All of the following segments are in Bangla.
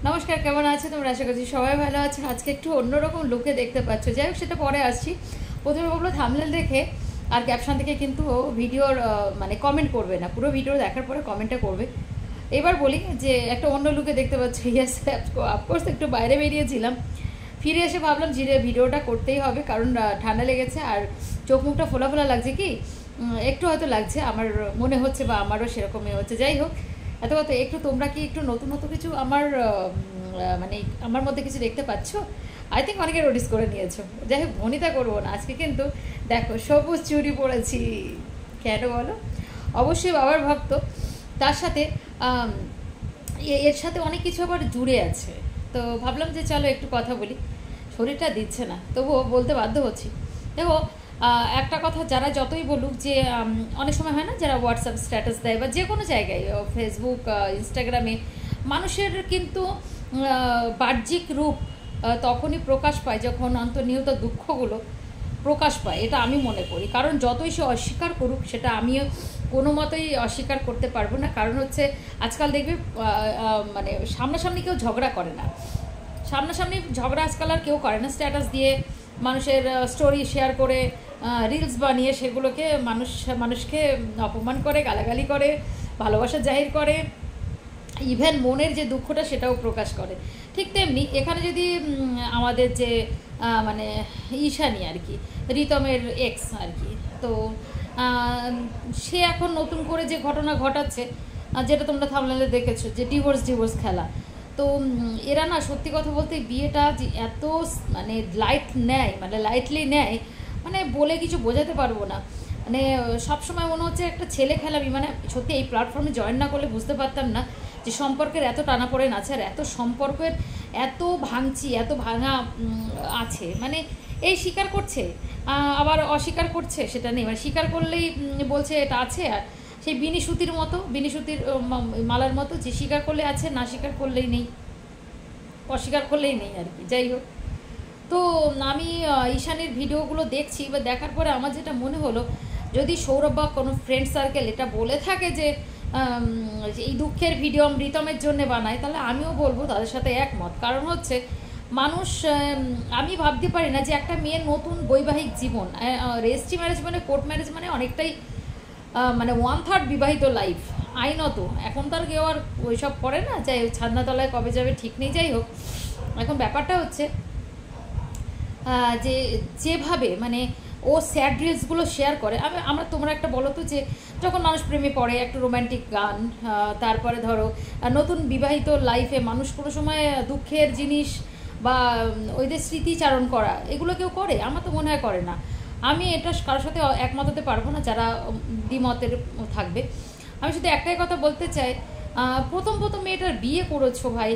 নমস্কার, কেমন আছো তোমরা? আশা করছি সবাই ভালো আছে। আজকে একটু অন্যরকম লুকে দেখতে পাচ্ছ, যাই হোক সেটা পরে আসছি। প্রথমে বলবো থাম্বনেল দেখে আর ক্যাপশন থেকে কিন্তু ভিডিওর মানে কমেন্ট করবে না, পুরো ভিডিও দেখার পরে কমেন্টটা করবে। এবার বলি যে একটা অন্য লুকে দেখতে পাচ্ছ। ইয়েস, অফকোর্স একটু বাইরে বেরিয়েছিলাম, ফিরে এসে ভাবলাম যে ভিডিওটা করতেই হবে, কারণ ঠান্ডা লেগেছে আর চোখ মুখটা ফোলা ফোলা লাগছে। কি একটু হয়তো লাগছে, আমার মনে হচ্ছে, বা আমারও সেরকমই হচ্ছে। যাই হোক, এত কথা একটু, তোমরা কি একটু নতুন নতুন কিছু আমার মানে আমার মধ্যে কিছু দেখতে পাচ্ছ? আই থিঙ্ক অনেকে নোটিস করে নিয়েছো। যাই হোক, ভনিতা করবো না আজকে, কিন্তু দেখো সবুজ চুড়ি পরেছি। কেন বলো? অবশ্যই বাবার ভক্ত, তার সাথে এর সাথে অনেক কিছু আবার জুড়ে আছে। তো ভাবলাম যে চলো একটু কথা বলি। শরীরটা দিচ্ছে না, তবুও বলতে বাধ্য হচ্ছি। দেখো, একটা কথা, যারা যতই বলুক যে অনেক সময় হয় না, যারা হোয়াটসঅ্যাপ স্ট্যাটাস দেয় বা যে কোনো জায়গায়, ফেসবুক, ইনস্টাগ্রামে, মানুষের কিন্তু বাহ্যিক রূপ তখনই প্রকাশ পায় যখন অন্তর্নিহিত দুঃখগুলো প্রকাশ পায়, এটা আমি মনে করি। কারণ যতই সে অস্বীকার করুক, সেটা আমিও কোনো মতেই অস্বীকার করতে পারবো না। কারণ হচ্ছে আজকাল দেখবে মানে সামনাসামনি কেউ ঝগড়া করে না, সামনাসামনি ঝগড়া আজকাল আর কেউ করে না। স্ট্যাটাস দিয়ে, মানুষের স্টোরি শেয়ার করে, রিলস বানিয়ে সেগুলোকে মানুষকে অপমান করে, গালাগালি করে, ভালোবাসা জাহির করে, ইভেন মনের যে দুঃখটা সেটাও প্রকাশ করে। ঠিক তেমনি এখানে যদি আমাদের যে মানে ঈশানী আর কি, রিতমের এক্স আর কি, তো সে এখন নতুন করে যে ঘটনা ঘটাচ্ছে, যেটা তোমরা থাম্বনেলে দেখেছো, যে ডিভোর্স খেলা। তো এরা না, সত্যি কথা বলতে বিয়েটা যে এত মানে লাইটলি নেয়, মানে বলে কিছু বোঝাতে পারবো না। মানে সবসময় মনে হচ্ছে একটা ছেলে খেলাবি। মানে সত্যি এই প্ল্যাটফর্মে জয়েন না করলে বুঝতে পারতাম না যে সম্পর্কের এত টানাপোড়েন আছে, আর এত সম্পর্কের এত এত ভাঙা আছে। মানে এই স্বীকার করছে, আবার অস্বীকার করছে, সেটা নেই। মানে স্বীকার করলেই বলছে এটা আছে, আর সেই বিনিশুতির মালার মতো, যে স্বীকার করলে আছে, না স্বীকার করলেই নেই, অস্বীকার করলেই নেই আর কি। যাই হোক, তো আমি ঈশানীর ভিডিওগুলো দেখছি, বা দেখার পরে আমার যেটা মনে হলো, যদি সৌরভ বা কোনো ফ্রেন্ড সার্কেল এটা বলে থাকে যে এই দুঃখের ভিডিও রিতমের জন্য বানায়, তাহলে আমিও বলবো তাদের সাথে একমত। কারণ হচ্ছে মানুষ, আমি ভাবতে পারি না যে একটা মেয়ের নতুন বৈবাহিক জীবন, রেজিস্ট্রি ম্যারেজ মানে, কোর্ট ম্যারেজ মানে অনেকটাই মানে 1/3 বিবাহিত লাইফ আইনত। এখন তো আর কেউ আর ওইসব করে না, যাই হোক, ছাদনাতলায় কবে যাবে ঠিক নেই। যাই হোক, এখন ব্যাপারটা হচ্ছে যে যেভাবে মানে ও স্যাড রিলসগুলো শেয়ার করে, তোমরা একটা বলো তো, যে যখন মানুষ প্রেমে পড়ে, একটা রোম্যান্টিক গান, তারপরে ধরো নতুন বিবাহিত লাইফে মানুষ কোনো সময় দুঃখের জিনিস বা ওইদের স্মৃতিচারণ করা, এগুলো কেউ করে? আমার তো মনে হয় করে না। আমি এটা কারোর সাথে একমত হতে পারবো না, যারা দ্বিমতের থাকবে। আমি শুধু একটাই কথা বলতে চাই, প্রথম মেয়েটার বিয়ে করেছো ভাই,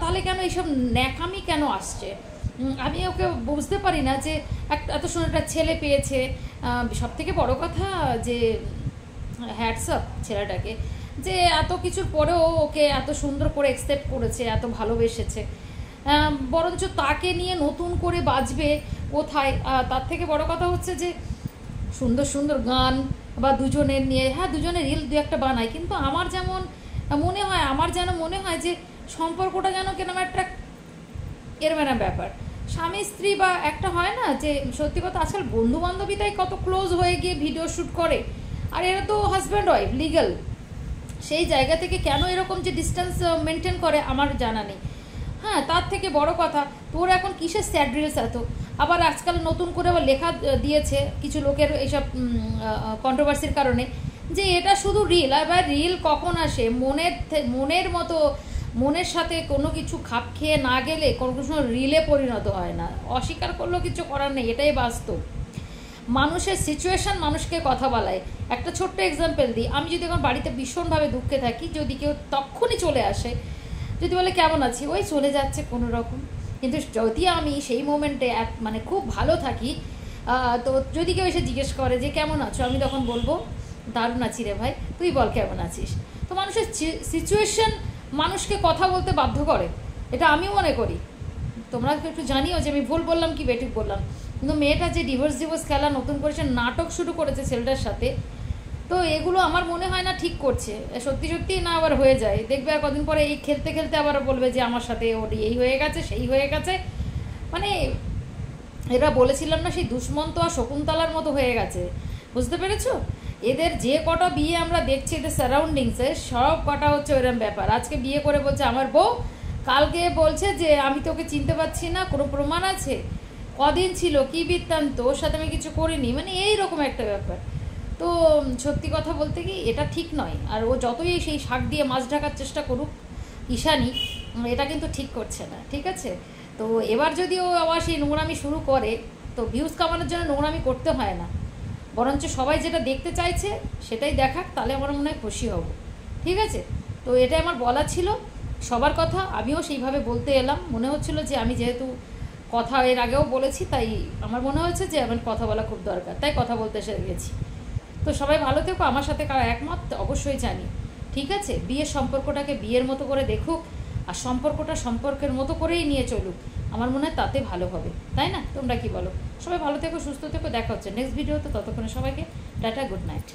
তাহলে কেন এইসব ন্যাকামি কেন আসছে? আমি ওকে বুঝতে পারি না যে এত সুন্দর একটা ছেলে পেয়েছে। সব থেকে বড় কথা যে হ্যাটসঅ্যাপ ছেলেটাকে, যে এত কিছুর পরেও ওকে এত সুন্দর করে অ্যাকসেপ্ট করেছে, এত ভালোবেসেছে। বরঞ্চ তাকে নিয়ে নতুন করে বাজবে কোথায়? তার থেকে বড় কথা হচ্ছে যে সুন্দর সুন্দর গান, বা দুজনের নিয়ে, হ্যাঁ দুজনের রিল দু একটা বানায়, কিন্তু আমার যেন মনে হয় যে সম্পর্কটা যেন কেন একটা এরম ব্যাপার। স্বামী স্ত্রী বা একটা হয় না, যে সত্যি কথা আজকাল বন্ধু বান্ধবীটাই কত ক্লোজ হয়ে গিয়ে ভিডিও শ্যুট করে, আর এরা তো হাজব্যান্ড ওয়াইফ লিগ্যাল। সেই জায়গা থেকে কেন এরকম যে ডিস্টেন্স মেনটেন করে আমার জানা নেই। হ্যাঁ, তার থেকে বড় কথা, তোর এখন কিসের স্যাড রিলস এত? আবার আজকাল নতুন করে আবার লেখা দিয়েছে কিছু লোকের এইসব কন্ট্রোভার্সির কারণে, যে এটা শুধু রিল। আবার রিল কখন আসে? মনের মতো, মনের সাথে কোনো কিছু খাপ খেয়ে না গেলে কোনো সময় রিলে পরিণত হয় না। অস্বীকার করলেও কিছু করার নেই, এটাই বাস্তব। মানুষের সিচুয়েশান মানুষকে কথা বলায়। একটা ছোট্ট এক্সাম্পল দিই, আমি যদি এখন বাড়িতে ভীষণভাবে দুঃখে থাকি, যদি কেউ তখনই চলে আসে, যদি বলে কেমন আছি, ওই চলে যাচ্ছে কোনো রকম। কিন্তু যদি আমি সেই মোমেন্টে মানে খুব ভালো থাকি, তো যদি কেউ এসে জিজ্ঞেস করে যে কেমন আছো, আমি তখন বলবো দারুণ আছি রে ভাই, তুই বল কেমন আছিস। তো মানুষের সিচুয়েশান মানুষকে কথা বলতে বাধ্য করে, এটা আমি মনে করি। তোমরা একটু জানিও যে আমি ভুল বললাম কি বেঠিক বললাম। কিন্তু মেয়েটা যে ডিভোর্স খেলা নতুন করেছে, নাটক শুরু করেছে ছেলেটার সাথে, তো এগুলো আমার মনে হয় না ঠিক করছে, সত্যি সত্যি না আবার হয়ে যায়, দেখবে আর কদিন পরে এই খেলতে খেলতে আবার বলবে যে আমার সাথে ওর এই হয়ে গেছে সেই হয়ে গেছে। মানে এরা বলেছিলাম না সেই দুষ্মন্ত আর শকুন্তলার মতো হয়ে গেছে, বুঝতে পেরেছো? এদের যে কটা বিয়ে আমরা দেখছি এদের সারাউন্ডিংসে সব কটা হচ্ছে ওইরকম ব্যাপার। আজকে বিয়ে করে বলছে আমার বউ, কালকে বলছে যে আমি তোকে চিনতে পারছি না, কোনো প্রমাণ আছে? কদিন ছিল, কি বৃত্তান্ত, ওর সাথে আমি কিছু করিনি, মানে এইরকম একটা ব্যাপার। তো সত্যি কথা বলতে কি এটা ঠিক নয়। আর ও যতই সেই শাক দিয়ে মাছ ঢাকার চেষ্টা করুক ঈশানী, এটা কিন্তু ঠিক করছে না, ঠিক আছে? তো এবার যদি ও আবার সেই নোংরামি শুরু করে, তো ভিউজ কামানোর জন্য নোংরামি করতে হয় না, বরঞ্চ সবাই যেটা দেখতে চাইছে সেটাই দেখাক, তাহলে আমার মনে হয় খুশি হব, ঠিক আছে? তো এটাই আমার বলা ছিল সবার কথা, আমিও সেইভাবে বলতে এলাম। মনে হচ্ছিল যে আমি যেহেতু কথা এর আগেও বলেছি, তাই আমার মনে হচ্ছে যে আমার কথা বলা খুব দরকার, তাই কথা বলতে এসে গেছি। তো সবাই ভালো থেকো, আমার সাথে কারা একমত অবশ্যই জানি, ঠিক আছে? বিয়ের সম্পর্কটাকে বিয়ের মতো করে দেখুক, আর সম্পর্কটা সম্পর্কের মতো করেই নিয়ে চলুক, আমার মনে হয় তাতে ভালো হবে, তাই না? তোমরা কি বলো? সবাই ভালো থেকো, সুস্থ থেকো, দেখা হচ্ছে নেক্সট ভিডিওতে, ততক্ষণে সবাইকে টাটা, গুড নাইট।